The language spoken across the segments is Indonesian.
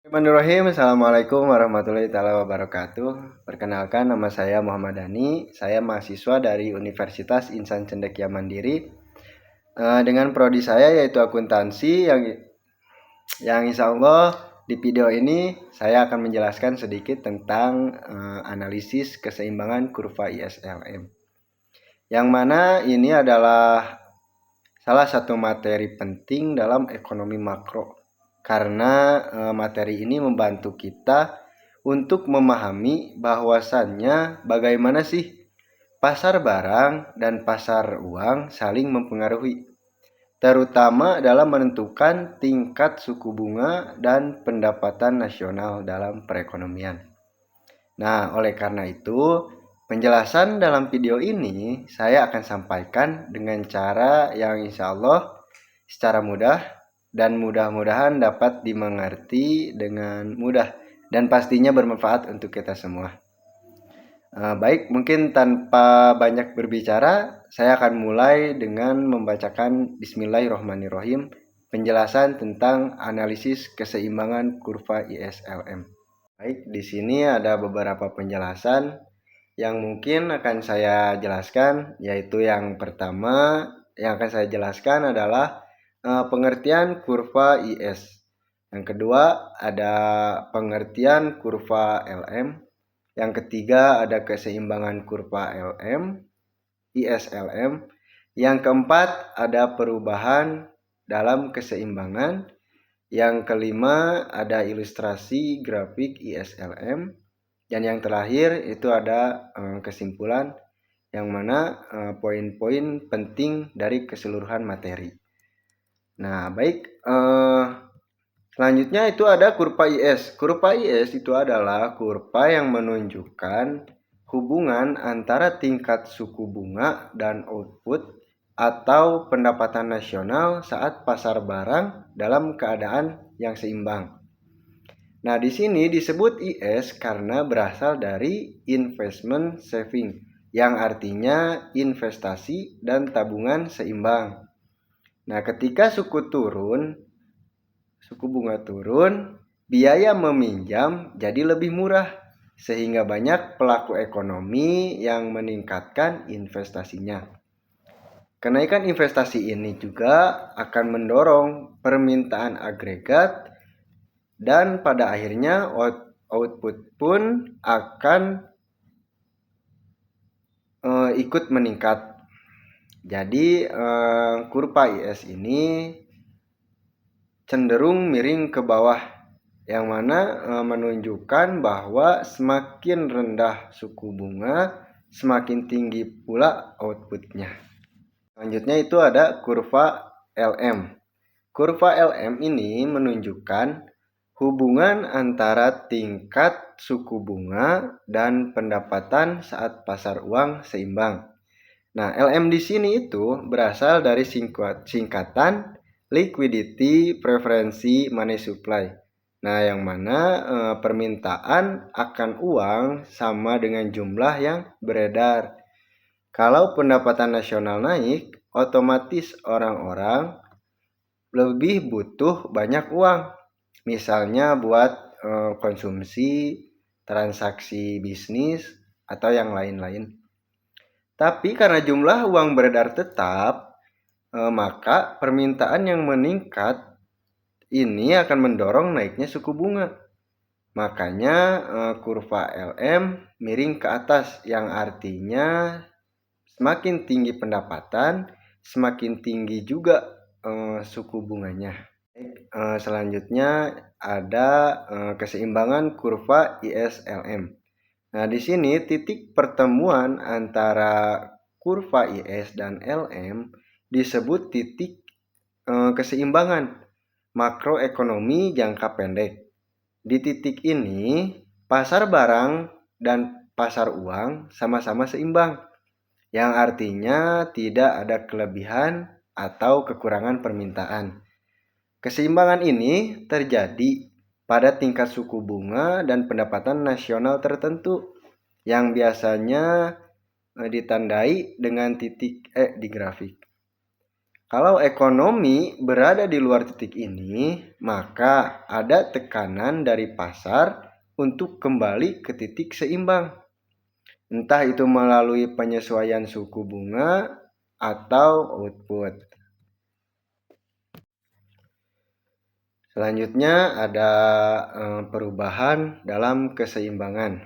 Bismillahirrahmanirrahim. Assalamualaikum warahmatullahi taala wabarakatuh. Perkenalkan, nama saya Muhammad Dani. Saya mahasiswa dari Universitas Insan Cendekia Mandiri. Dengan prodi saya yaitu akuntansi yang insya Allah di video ini saya akan menjelaskan sedikit tentang analisis keseimbangan kurva ISLM. Yang mana ini adalah salah satu materi penting dalam ekonomi makro. Karena materi ini membantu kita untuk memahami bahwasannya bagaimana sih pasar barang dan pasar uang saling mempengaruhi, terutama dalam menentukan tingkat suku bunga dan pendapatan nasional dalam perekonomian. Nah, oleh karena itu, penjelasan dalam video ini saya akan sampaikan dengan cara yang insya Allah secara mudah dan mudah-mudahan dapat dimengerti dengan mudah dan pastinya bermanfaat untuk kita semua. Baik, mungkin tanpa banyak berbicara, saya akan mulai dengan membacakan Bismillahirrahmanirrahim, penjelasan tentang analisis keseimbangan kurva ISLM. Baik, di sini ada beberapa penjelasan yang mungkin akan saya jelaskan, yaitu yang pertama yang akan saya jelaskan adalah pengertian kurva IS. Yang kedua ada pengertian kurva LM. Yang ketiga ada keseimbangan kurva LM, ISLM. Yang keempat ada perubahan dalam keseimbangan. Yang kelima ada ilustrasi grafik ISLM. Dan yang terakhir itu ada kesimpulan yang mana poin-poin penting dari keseluruhan materi. Nah, baik. Selanjutnya itu ada kurva IS. Kurva IS itu adalah kurva yang menunjukkan hubungan antara tingkat suku bunga dan output atau pendapatan nasional saat pasar barang dalam keadaan yang seimbang. Nah, di sini disebut IS karena berasal dari investment saving, yang artinya investasi dan tabungan seimbang. Nah, ketika suku bunga turun, biaya meminjam jadi lebih murah, sehingga banyak pelaku ekonomi yang meningkatkan investasinya. Kenaikan investasi ini juga akan mendorong permintaan agregat dan pada akhirnya output pun akan ikut meningkat. Jadi kurva IS ini cenderung miring ke bawah, yang mana menunjukkan bahwa semakin rendah suku bunga, semakin tinggi pula outputnya. Selanjutnya itu ada kurva LM. Kurva LM ini menunjukkan hubungan antara tingkat suku bunga dan pendapatan saat pasar uang seimbang. Nah, LM di sini itu berasal dari singkatan liquidity preferensi money supply. Nah, yang mana permintaan akan uang sama dengan jumlah yang beredar. Kalau pendapatan nasional naik, otomatis orang-orang lebih butuh banyak uang. Misalnya buat konsumsi, transaksi bisnis, atau yang lain-lain. Tapi karena jumlah uang beredar tetap, maka permintaan yang meningkat ini akan mendorong naiknya suku bunga. Makanya kurva LM miring ke atas, yang artinya semakin tinggi pendapatan, semakin tinggi juga suku bunganya. Selanjutnya ada keseimbangan kurva ISLM. Nah, di sini titik pertemuan antara kurva IS dan LM disebut titik keseimbangan makroekonomi jangka pendek. Di titik ini, pasar barang dan pasar uang sama-sama seimbang, yang artinya tidak ada kelebihan atau kekurangan permintaan. Keseimbangan ini terjadi pada tingkat suku bunga dan pendapatan nasional tertentu yang biasanya ditandai dengan titik E di grafik. Kalau ekonomi berada di luar titik ini, maka ada tekanan dari pasar untuk kembali ke titik seimbang. Entah itu melalui penyesuaian suku bunga atau output. Selanjutnya ada perubahan dalam keseimbangan.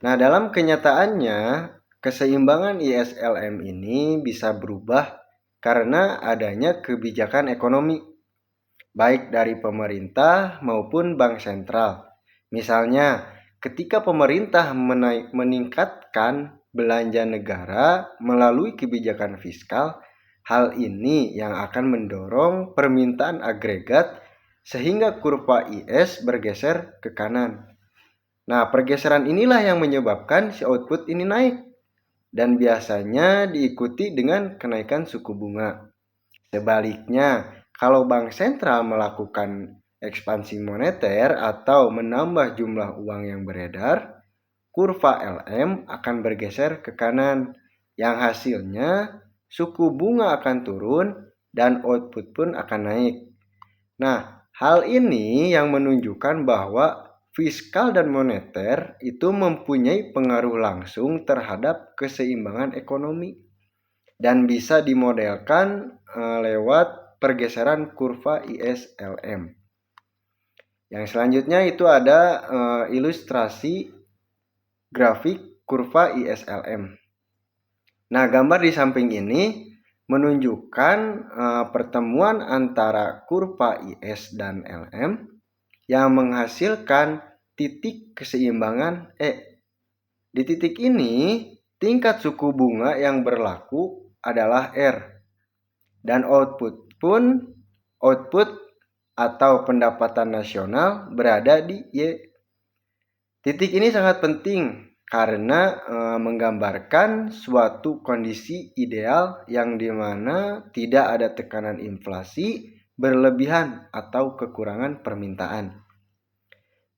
Nah, dalam kenyataannya, keseimbangan ISLM ini bisa berubah karena adanya kebijakan ekonomi, baik dari pemerintah maupun bank sentral. Misalnya, ketika pemerintah meningkatkan belanja negara melalui kebijakan fiskal, hal ini yang akan mendorong permintaan agregat sehingga kurva IS bergeser ke kanan. Nah, pergeseran inilah yang menyebabkan si output ini naik dan biasanya diikuti dengan kenaikan suku bunga. Sebaliknya, kalau bank sentral melakukan ekspansi moneter atau menambah jumlah uang yang beredar, kurva LM akan bergeser ke kanan, yang hasilnya suku bunga akan turun dan output pun akan naik. Nah, hal ini yang menunjukkan bahwa fiskal dan moneter itu mempunyai pengaruh langsung terhadap keseimbangan ekonomi dan bisa dimodelkan lewat pergeseran kurva ISLM. Yang selanjutnya itu ada ilustrasi grafik kurva ISLM. Nah, gambar di samping ini menunjukkan pertemuan antara kurva IS dan LM yang menghasilkan titik keseimbangan E. Di titik ini, tingkat suku bunga yang berlaku adalah R dan output atau pendapatan nasional berada di Y. Titik ini sangat penting karena menggambarkan suatu kondisi ideal yang dimana tidak ada tekanan inflasi berlebihan atau kekurangan permintaan.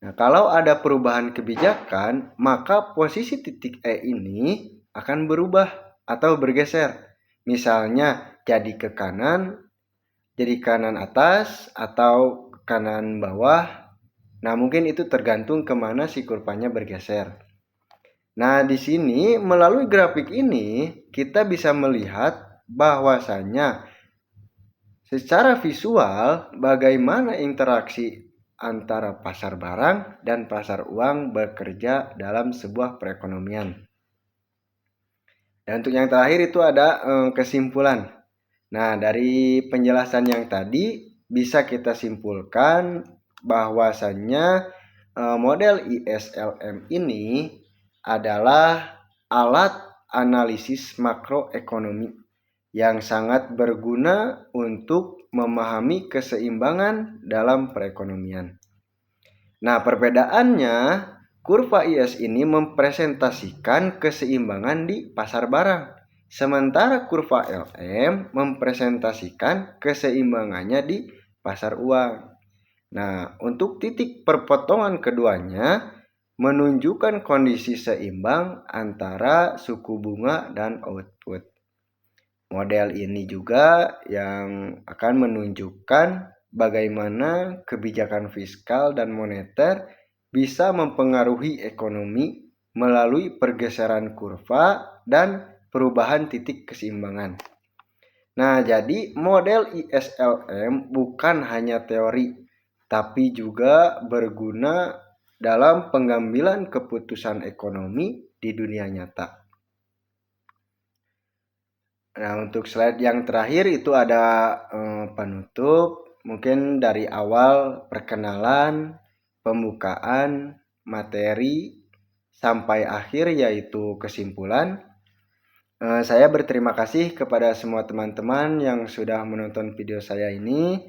Nah, kalau ada perubahan kebijakan, maka posisi titik E ini akan berubah atau bergeser. Misalnya jadi ke kanan, jadi kanan atas atau kanan bawah. Nah, mungkin itu tergantung kemana si kurvanya bergeser. Nah, di sini melalui grafik ini kita bisa melihat bahwasanya secara visual bagaimana interaksi antara pasar barang dan pasar uang bekerja dalam sebuah perekonomian. Dan untuk yang terakhir itu ada kesimpulan. Nah, dari penjelasan yang tadi bisa kita simpulkan bahwasannya model ISLM ini adalah alat analisis makroekonomi yang sangat berguna untuk memahami keseimbangan dalam perekonomian. Nah, perbedaannya, kurva IS ini mempresentasikan keseimbangan di pasar barang, sementara kurva LM mempresentasikan keseimbangannya di pasar uang. Nah, untuk titik perpotongan keduanya menunjukkan kondisi seimbang antara suku bunga dan output. Model ini juga yang akan menunjukkan bagaimana kebijakan fiskal dan moneter bisa mempengaruhi ekonomi melalui pergeseran kurva dan perubahan titik keseimbangan. Nah, jadi model ISLM bukan hanya teori, tapi juga berguna dalam pengambilan keputusan ekonomi di dunia nyata. Nah, untuk slide yang terakhir itu ada penutup, mungkin dari awal perkenalan, pembukaan, materi, sampai akhir yaitu kesimpulan. Saya berterima kasih kepada semua teman-teman yang sudah menonton video saya ini.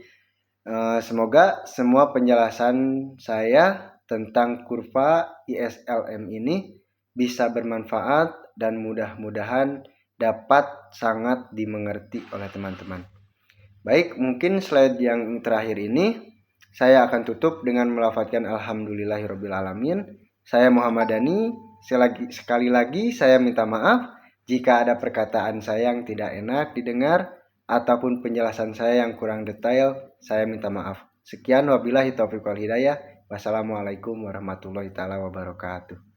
Semoga semua penjelasan saya tentang kurva ISLM ini bisa bermanfaat dan mudah-mudahan dapat sangat dimengerti oleh teman-teman. Baik, mungkin slide yang terakhir ini saya akan tutup dengan melafadzkan alhamdulillahirobbilalamin. Saya Muhammad Dhani. Sekali lagi saya minta maaf jika ada perkataan saya yang tidak enak didengar. ataupun penjelasan saya yang kurang detail, saya minta maaf. Sekian wabillahi taufiq wal hidayah. Wassalamualaikum warahmatullahi taala wabarakatuh.